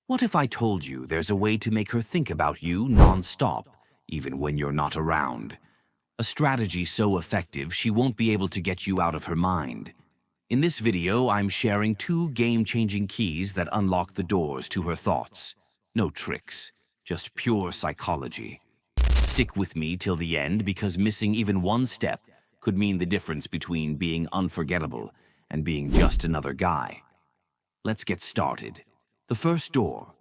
What if I told you there's a way to make her think about you non-stop, even when you're not around? A strategy so effective she won't be able to get you out of her mind. In this video, I'm sharing 2 game-changing keys that unlock the doors to her thoughts. No tricks, just pure psychology. Stick with me till the end because missing even one step could mean the difference between being unforgettable and being just another guy. Let's get started. The first door,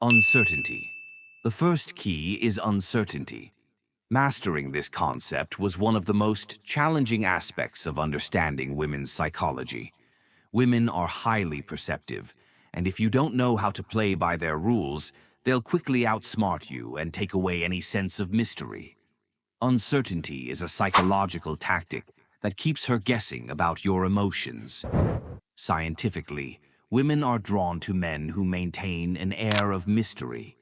uncertainty. The first key is uncertainty. Mastering this concept was one of the most challenging aspects of understanding women's psychology. Women are highly perceptive, and if you don't know how to play by their rules, they'll quickly outsmart you and take away any sense of mystery. Uncertainty is a psychological tactic that keeps her guessing about your emotions. Scientifically, women are drawn to men who maintain an air of mystery.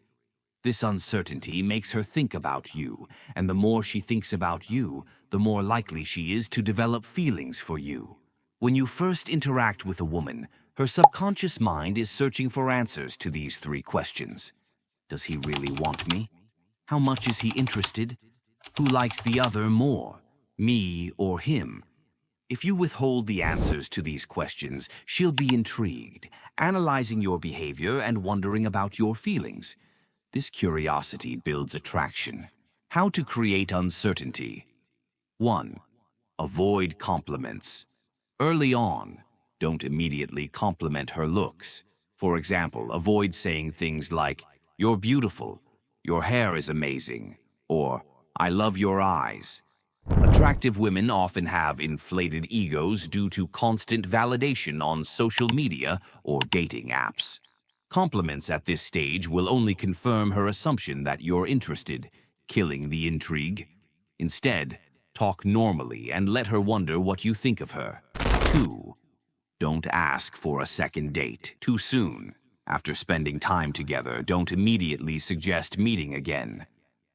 This uncertainty makes her think about you, and the more she thinks about you, the more likely she is to develop feelings for you. When you first interact with a woman, her subconscious mind is searching for answers to these 3 questions. Does he really want me? How much is he interested? Who likes the other more, me or him? If you withhold the answers to these questions, she'll be intrigued, analyzing your behavior and wondering about your feelings. This curiosity builds attraction. How to create uncertainty. 1. Avoid compliments. Early on, don't immediately compliment her looks. For example, avoid saying things like, "You're beautiful," "Your hair is amazing," or "I love your eyes." Attractive women often have inflated egos due to constant validation on social media or dating apps. Compliments at this stage will only confirm her assumption that you're interested, killing the intrigue. Instead, talk normally and let her wonder what you think of her. 2. Don't ask for a second date too soon. After spending time together, don't immediately suggest meeting again.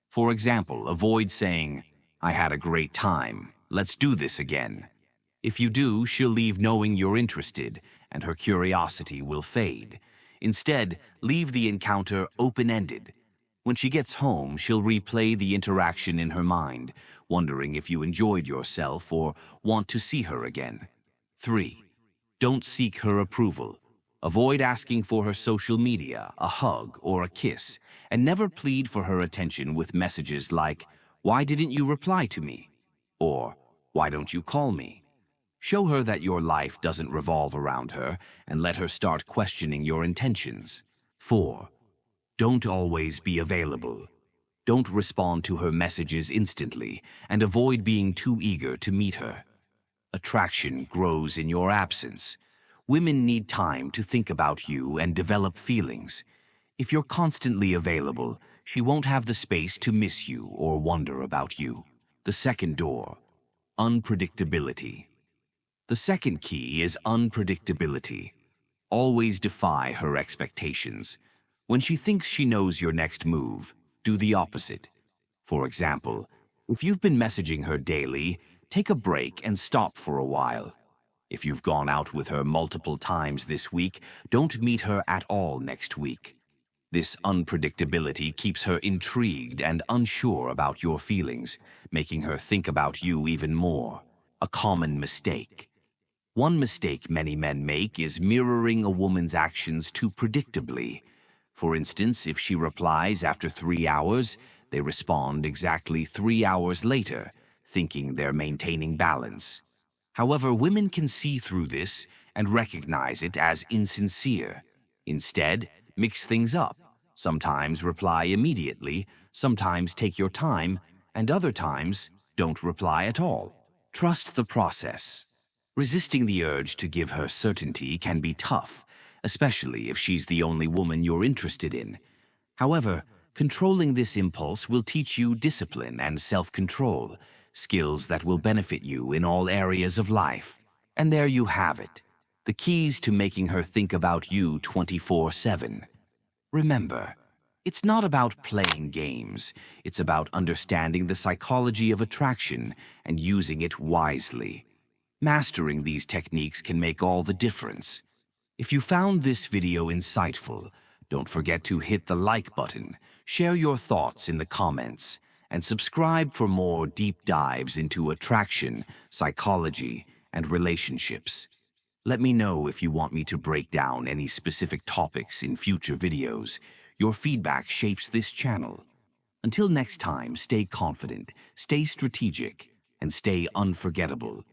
For example, avoid saying, "I had a great time, let's do this again." If you do, she'll leave knowing you're interested, and her curiosity will fade. Instead, leave the encounter open-ended. When she gets home, she'll replay the interaction in her mind, wondering if you enjoyed yourself or want to see her again. 3. Don't seek her approval. Avoid asking for her social media, a hug, or a kiss, and never plead for her attention with messages like, "Why didn't you reply to me?" or "Why don't you call me?" Show her that your life doesn't revolve around her and let her start questioning your intentions. 4. Don't always be available. Don't respond to her messages instantly and avoid being too eager to meet her. Attraction grows in your absence. Women need time to think about you and develop feelings. If you're constantly available, she won't have the space to miss you or wonder about you. The second door, unpredictability. The second key is unpredictability. Always defy her expectations. When she thinks she knows your next move, do the opposite. For example, if you've been messaging her daily, take a break and stop for a while. If you've gone out with her multiple times this week, don't meet her at all next week. This unpredictability keeps her intrigued and unsure about your feelings, making her think about you even more. A common mistake. One mistake many men make is mirroring a woman's actions too predictably. For instance, if she replies after 3 hours, they respond exactly 3 hours later, thinking they're maintaining balance. However, women can see through this and recognize it as insincere. Instead, mix things up. Sometimes reply immediately, sometimes take your time, and other times don't reply at all. Trust the process. Resisting the urge to give her certainty can be tough, especially if she's the only woman you're interested in. However, controlling this impulse will teach you discipline and self-control, skills that will benefit you in all areas of life. And there you have it, the keys to making her think about you 24/7. Remember, it's not about playing games, it's about understanding the psychology of attraction and using it wisely. Mastering these techniques can make all the difference. If you found this video insightful, Don't forget to hit the like button, share your thoughts in the comments, and subscribe for more deep dives into attraction, psychology, and relationships. Let me know if you want me to break down any specific topics in future videos. Your feedback shapes this channel. Until next time, stay confident, stay strategic, and stay unforgettable.